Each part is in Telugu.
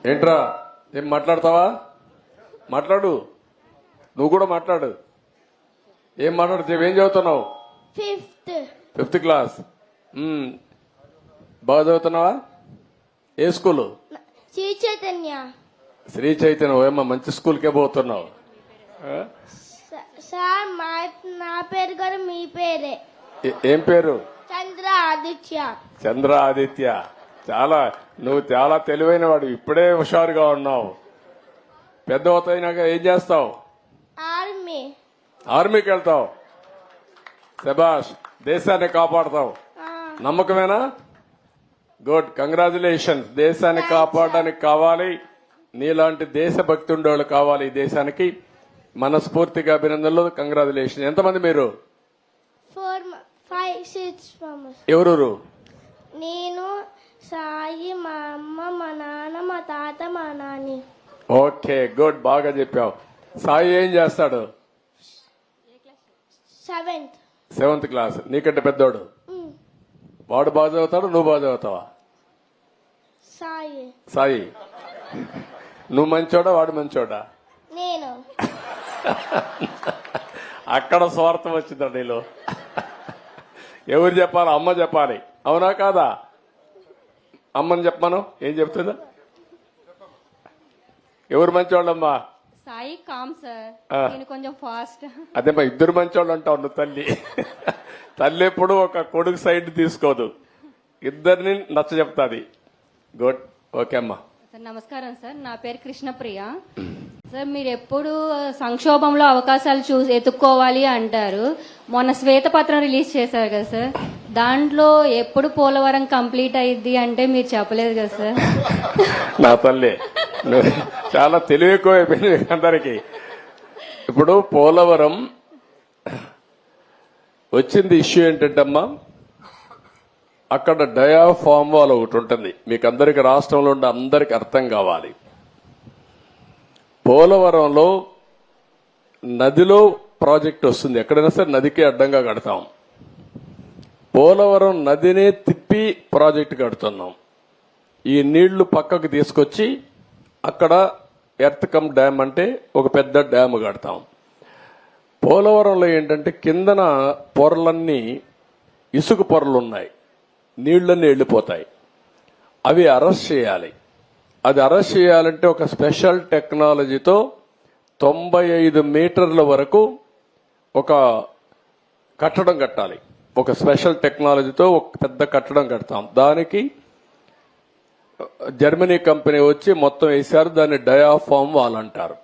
ఏంట్రా ఏం మాట్లాడతావా? మాట్లాడు, నువ్వు కూడా మాట్లాడు. ఏం మాట్లాడుతావు? ఏం చదువుతున్నావు? Fifth class. బాగా చదువుతున్నావా? ఏ స్కూలు? శ్రీ చైతన్య. శ్రీ చైతన్య. ఏమో మంచి స్కూల్కే పోతున్నావు. సార్ నా పేరు కూడా మీ పేరే. ఏం పేరు? చంద్ర ఆదిత్య. చంద్ర ఆదిత్య. నువ్వు చాలా తెలివైన వాడు, ఇప్పుడే హుషారుగా ఉన్నావు. పెద్ద అవుతాయినాక ఏం చేస్తావు? ఆర్మీకి వెళ్తావు. శభాష్, దేశాన్ని కాపాడతావు. నమ్మకమేనా? Good, congratulations. దేశాన్ని కాపాడడానికి కావాలి, నీలాంటి దేశభక్తి ఉండేవాళ్ళు కావాలి ఈ దేశానికి. మనస్ఫూర్తిగా అభినందనలు, కంగ్రాచులేషన్. ఎంతమంది మీరు? 4, 5, 6 ఎవరు? నేను, సాయి, మా అమ్మ, మా నాన్న, మా తాత, మా నాని. ఓకే, గుడ్, బాగా చెప్పావు. సాయి ఏం చేస్తాడు? 7th class. నీకంటే పెద్దోడు. వాడు బాగా చదువుతాడు, నువ్వు బాగా చదువుతావా? సాయి నువ్వు మంచోడా, వాడు మంచోడా? నేను. అక్కడ స్వార్థం వచ్చిందా నీలో? ఎవరు చెప్పాలి? అమ్మ చెప్పాలి, అవునా కాదా? అమ్మని చెప్పాను. ఏం చెప్తుందా? ఎవరు మంచోళ్ళమ్మా? సాయి కామ్ సార్, నేను కొంచెం ఫాస్ట్. అదేమ్మా, ఇద్దరు మంచోళ్ళు అంటావు నువ్వు. తల్లి ఎప్పుడు ఒక కొడుకు సైడ్ తీసుకోదు, ఇద్దరిని నచ్చ చెప్తాది. గుడ్, ఓకే అమ్మా. సార్ నమస్కారం సార్, నా పేరు కృష్ణప్రియ. సార్ మీరు ఎప్పుడు సంక్షోభంలో అవకాశాలు ఎత్తుక్కోవాలి అంటారు. మొన్న శ్వేతపత్రం రిలీజ్ చేశారు కదా సార్, దాంట్లో ఎప్పుడు పోలవరం కంప్లీట్ అయ్యిద్ది అంటే మీరు చెప్పలేదు కదా సార్. నా తల్లి, చాలా తెలివి ఎక్కువ అయిపోయింది అందరికి. ఇప్పుడు పోలవరం వచ్చింది ఇష్యూ ఏంటంటే అమ్మా, అక్కడ డయాఫామ్ వాల్ ఒకటి ఉంటుంది. మీకు అందరికి, రాష్ట్రంలో ఉండే అందరికి అర్థం కావాలి. పోలవరంలో నదిలో ప్రాజెక్ట్ వస్తుంది, ఎక్కడైనా సరే నదికి అడ్డంగా కడతాం. పోలవరం నదినే తిప్పి ప్రాజెక్ట్ కడుతున్నాం. ఈ నీళ్లు పక్కకు తీసుకొచ్చి అక్కడ ఎర్త్ కమ్ డ్యామ్ అంటే ఒక పెద్ద డ్యామ్ కడతాం. పోలవరంలో ఏంటంటే కిందన పొరలన్నీ ఇసుక పొరలు ఉన్నాయి, నీళ్లన్నీ వెళ్ళిపోతాయి. అవి అరెస్ట్ చేయాలి. అది అరెస్ట్ చేయాలంటే ఒక స్పెషల్ టెక్నాలజీతో 95 మీటర్ల వరకు ఒక కట్టడం కట్టాలి. ఒక స్పెషల్ టెక్నాలజీతో ఒక పెద్ద కట్టడం కడతాం. దానికి జర్మనీ కంపెనీ వచ్చి మొత్తం వేశారు. దాన్ని డయాఫామ్ వాల్ అంటారు.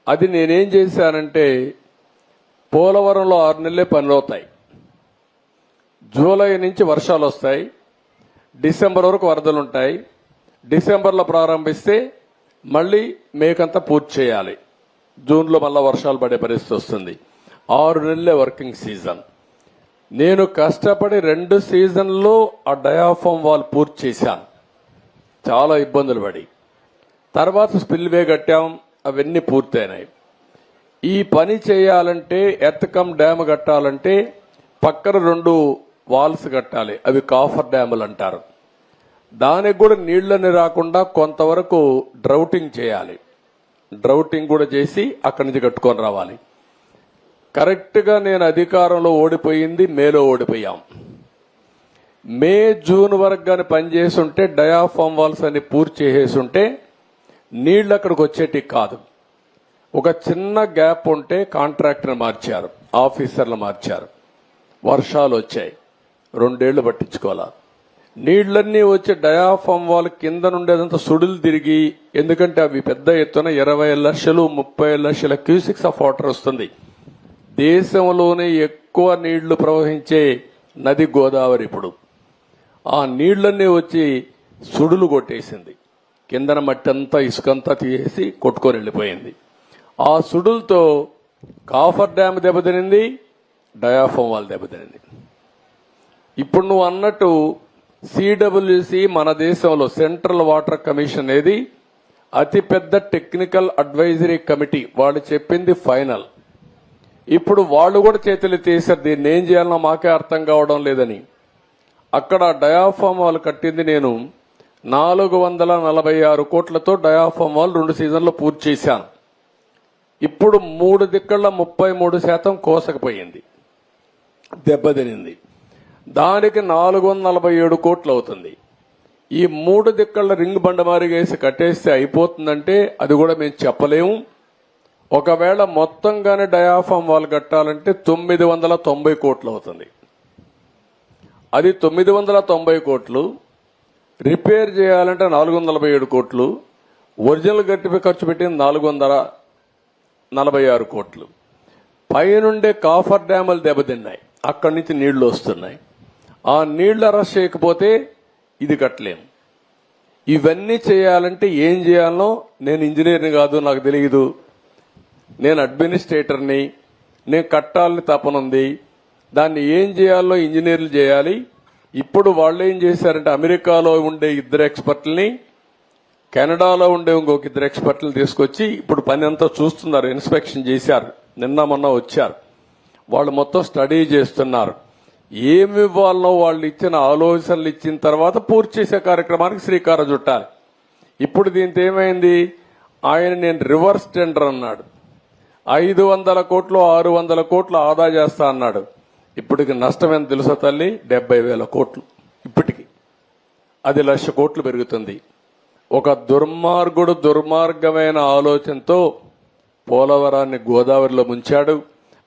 అది నేనేం చేశానంటే, పోలవరంలో 6 నెలలే పనులు అవుతాయి. జూలై నుంచి వర్షాలు వస్తాయి, డిసెంబర్ వరకు వరదలుంటాయి. డిసెంబర్లో ప్రారంభిస్తే మళ్ళీ మేకంతా పూర్తి చేయాలి. జూన్లో మళ్ళా వర్షాలు పడే పరిస్థితి వస్తుంది. 6 నెలలే వర్కింగ్ సీజన్. నేను కష్టపడి 2 సీజన్లో ఆ డయాఫామ్ వాల్ పూర్తి చేశాను, చాలా ఇబ్బందులు పడి. తర్వాత స్పిల్వే కట్టాం, అవన్నీ పూర్తయినాయి. ఈ పని చేయాలంటే, ఎర్త్ కమ్ డ్యామ్ కట్టాలంటే పక్కన 2 వాల్స్ కట్టాలి. అవి కాఫర్ డ్యాములు అంటారు. దానికి కూడా నీళ్లని రాకుండా కొంతవరకు డ్రౌటింగ్ చేయాలి. డ్రౌటింగ్ కూడా చేసి అక్కడి నుంచి కట్టుకొని రావాలి. కరెక్ట్ గా నేను అధికారంలో ఓడిపోయింది మేలో ఓడిపోయాం. మే, జూన్ వరకు గాని పనిచేసి ఉంటే, డయాఫామ్ వాల్స్ అని పూర్తి చేసేసి ఉంటే నీళ్లు అక్కడికి వచ్చేటి కాదు. ఒక చిన్న గ్యాప్ ఉంటే కాంట్రాక్టర్ మార్చారు, ఆఫీసర్లు మార్చారు. వర్షాలు వచ్చాయి, 2 ఏళ్లు పట్టించుకోవాలా. నీళ్లన్నీ వచ్చి డయాఫామ్ వాల్ కింద నుండేదంతా సుడులు తిరిగి, ఎందుకంటే అవి పెద్ద ఎత్తున 20 లక్షలు 30 లక్షల క్యూసిక్స్ ఆఫ్ వాటర్ వస్తుంది. దేశంలోనే ఎక్కువ నీళ్లు ప్రవహించే నది గోదావరి. ఇప్పుడు ఆ నీళ్లన్నీ వచ్చి సుడులు కొట్టేసింది. కిందన మట్టి అంతా, ఇసుకంతా తీసేసి కొట్టుకొని వెళ్ళిపోయింది. ఆ సుడులతో కాఫర్ డ్యామ్ దెబ్బతినింది, డయాఫామ్ వాల్ దెబ్బతినింది. ఇప్పుడు నువ్వు అన్నట్టు సిడబ్ల్యూసి మన దేశంలో సెంట్రల్ వాటర్ కమిషన్ అనేది అతిపెద్ద టెక్నికల్ అడ్వైజరీ కమిటీ. వాళ్ళు చెప్పింది ఫైనల్. ఇప్పుడు వాళ్ళు కూడా చేతులు తీశారు, దీన్ని ఏం చేయాలన్నా మాకే అర్థం కావడం లేదని. అక్కడ డయాఫామ్ వాల్ కట్టింది నేను 446 కోట్లతో డయాఫామ్ వాల్ 2 సీజన్లు పూర్తి చేశాను. ఇప్పుడు 3 దిక్కళ్ల 33% కోసకపోయింది, దెబ్బతినింది. దానికి 447 కోట్లు అవుతుంది. ఈ 3 దిక్కళ్ల రింగ్ బండమారిగేసి కట్టేస్తే అయిపోతుందంటే అది కూడా మేము చెప్పలేము. ఒకవేళ మొత్తంగానే డయాఫామ్ వాల్ కట్టాలంటే 990 కోట్లు అవుతుంది. అది 990 కోట్లు. రిపేర్ చేయాలంటే 447 కోట్లు. ఒరిజినల్ గట్టిపై ఖర్చు పెట్టింది 446 కోట్లు. పైనుండే కాఫర్ డ్యాములు దెబ్బతిన్నాయి, అక్కడి నుంచి నీళ్లు వస్తున్నాయి. ఆ నీళ్లు అరెస్ట్ చేయకపోతే ఇది కట్టలేము. ఇవన్నీ చేయాలంటే ఏం చేయాలనో నేను ఇంజనీర్ని కాదు, నాకు తెలియదు. నేను అడ్మినిస్ట్రేటర్ని, నేను కట్టాలని తపనుంది. దాన్ని ఏం చేయాలో ఇంజనీర్లు చేయాలి. ఇప్పుడు వాళ్ళు ఏం చేశారంటే అమెరికాలో ఉండే 2 ఎక్స్పర్ట్లని, కెనడాలో ఉండే ఇంకొక 2 ఎక్స్పర్ట్లను తీసుకొచ్చి ఇప్పుడు పని అంతా చూస్తున్నారు. ఇన్స్పెక్షన్ చేశారు, నిన్న మొన్న వచ్చారు. వాళ్ళు మొత్తం స్టడీ చేస్తున్నారు. ఏమి ఇవ్వాలనో వాళ్ళు ఇచ్చిన ఆలోచనలు ఇచ్చిన తర్వాత పూర్తి చేసే కార్యక్రమానికి శ్రీకారం చుట్టాలి. ఇప్పుడు దీంతో ఏమైంది, ఆయన నేను రివర్స్ టెండర్ అన్నాడు. 500 కోట్లు 600 కోట్లు ఆదా చేస్తా అన్నాడు. ఇప్పటికి నష్టం ఎంత తెలుసా తల్లి, 70,000 కోట్లు. ఇప్పటికి అది 1,00,000 కోట్లు పెరుగుతుంది. ఒక దుర్మార్గమైన ఆలోచనతో పోలవరాన్ని గోదావరిలో ముంచాడు.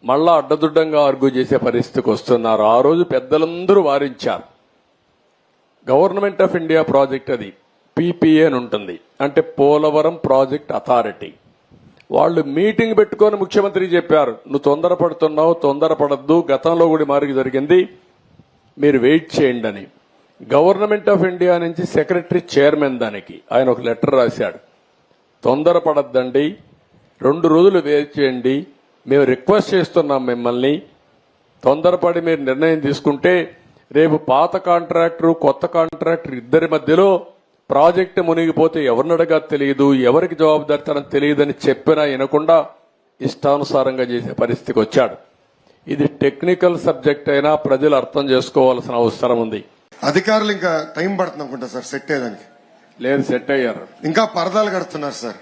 మళ్ళా అడ్డదుడ్డంగా ఆర్గ్యూ చేసే పరిస్థితికి వస్తున్నారు. ఆ రోజు పెద్దలందరూ వారించారు. గవర్నమెంట్ ఆఫ్ ఇండియా ప్రాజెక్ట్ అది, పీపీఏ అని ఉంటుంది, అంటే పోలవరం ప్రాజెక్ట్ అథారిటీ. వాళ్ళు మీటింగ్ పెట్టుకొని ముఖ్యమంత్రికి చెప్పారు, నువ్వు తొందరపడుతున్నావు, తొందరపడద్దు, గతంలో కూడా మార్పు జరిగింది, మీరు వెయిట్ చేయండి అని. గవర్నమెంట్ ఆఫ్ ఇండియా నుంచి సెక్రటరీ చైర్మన్ దానికి ఆయన ఒక లెటర్ రాశాడు, తొందరపడద్దండి, 2 రోజులు వెయిట్ చేయండి, మేము రిక్వెస్ట్ చేస్తున్నాం మిమ్మల్ని. తొందరపడి మీరు నిర్ణయం తీసుకుంటే రేపు పాత కాంట్రాక్టర్ కొత్త కాంట్రాక్టర్ ఇద్దరి మధ్యలో ప్రాజెక్టు మునిగిపోతే ఎవరిని అడగా తెలియదు, ఎవరికి జవాబుదారితనం తెలియదని చెప్పినా వినకుండా ఇష్టానుసారంగా చేసే పరిస్థితికి వచ్చాడు. ఇది టెక్నికల్ సబ్జెక్ట్ అయినా ప్రజలు అర్థం చేసుకోవాల్సిన అవసరం ఉంది. అధికారులు ఇంకా టైం పడుతుంది అనుకుంటా సార్ సెట్ అయ్యేదానికి. లేదు, సెట్ అయ్యారు. ఇంకా పరదాలు కడుతున్నారు సార్.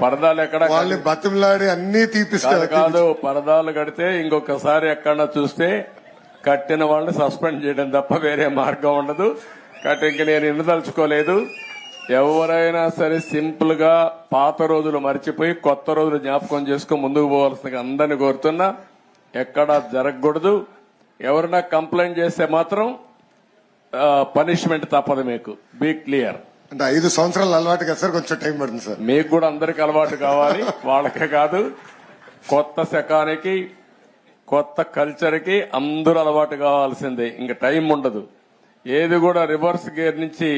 పరదాలు ఎక్కడ, వాళ్ళు బతిమలాడి అన్ని తీపిస్తారు కాదు. పరదాలు కడితే ఇంకొకసారి ఎక్కడన్నా చూస్తే కట్టిన వాళ్ళని సస్పెండ్ చేయడం తప్ప వేరే మార్గం ఉండదు. కాబట్టి ఇంక నేను ఎన్నుదలుచుకోలేదు. ఎవరైనా సరే సింపుల్ గా పాత రోజులు మర్చిపోయి కొత్త రోజులు జ్ఞాపకం చేసుకుని ముందుకు పోవాల్సిందిగా అందరినీ కోరుతున్నా. ఎక్కడా జరగకూడదు. ఎవరైనా కంప్లైంట్ చేస్తే మాత్రం పనిష్మెంట్ తప్పదు. మీకు బీ క్లియర్. అంటే 5 సంవత్సరాలు అలవాటు కదా సార్, కొంచెం టైం పడుతుంది సార్. మీకు కూడా అందరికి అలవాటు కావాలి, వాళ్ళకే కాదు. కొత్త శకానికి కొత్త కల్చర్ కి అందరూ అలవాటు కావాల్సిందే. ఇంకా టైం ఉండదు. ఏది కూడా రివర్స్ గేర్ నుంచి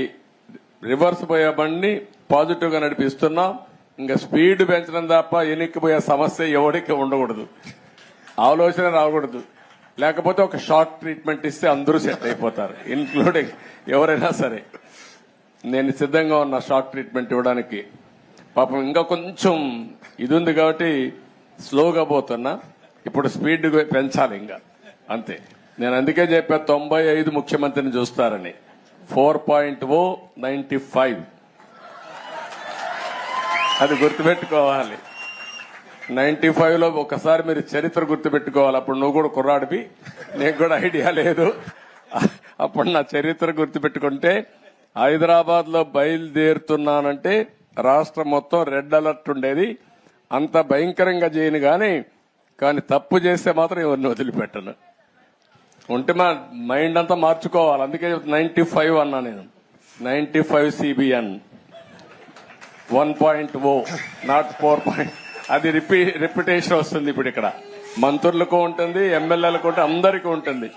రివర్స్ పోయే బండిని పాజిటివ్ గా నడిపిస్తున్నాం. ఇంకా స్పీడ్ పెంచడం తప్ప ఎనిక్కిపోయే సమస్య ఎవరికి ఉండకూడదు, ఆలోచన రాకూడదు. లేకపోతే ఒక షార్ట్ ట్రీట్మెంట్ ఇస్తే అందరూ సెట్ అయిపోతారు, ఇన్క్లూడింగ్ ఎవరైనా సరే. నేను సిద్ధంగా ఉన్న షార్ట్ ట్రీట్మెంట్ ఇవ్వడానికి. పాపం ఇంకా కొంచెం ఇది ఉంది కాబట్టి స్లోగా పోతున్నా. ఇప్పుడు స్పీడ్ పెంచాలి ఇంకా, అంతే. నేను అందుకే చెప్పా 95 ముఖ్యమంత్రిని చూస్తారని. 4.0 95 అది గుర్తుపెట్టుకోవాలి. 95లో ఒకసారి మీరు చరిత్ర గుర్తుపెట్టుకోవాలి. అప్పుడు నువ్వు కూడా కుర్రాడివి, నీకు కూడా ఐడియా లేదు. అప్పుడు నా చరిత్ర గుర్తుపెట్టుకుంటే హైదరాబాద్ లో బయలుదేరుతున్నానంటే రాష్ట్రం మొత్తం రెడ్ అలర్ట్ ఉండేది. అంత భయంకరంగా చేయను కానీ తప్పు చేస్తే మాత్రం ఎవరిని వదిలిపెట్టను. ఉంటే మా మైండ్ అంతా మార్చుకోవాలి. అందుకే 95 అన్నా నేను. 95 CBN 1.0 నాట్ 4. అది రిపిటేషన్ వస్తుంది. ఇప్పుడు ఇక్కడ మంత్రులకు ఉంటుంది, ఎమ్మెల్యేలకు ఉంటుంది, అందరికీ ఉంటుంది.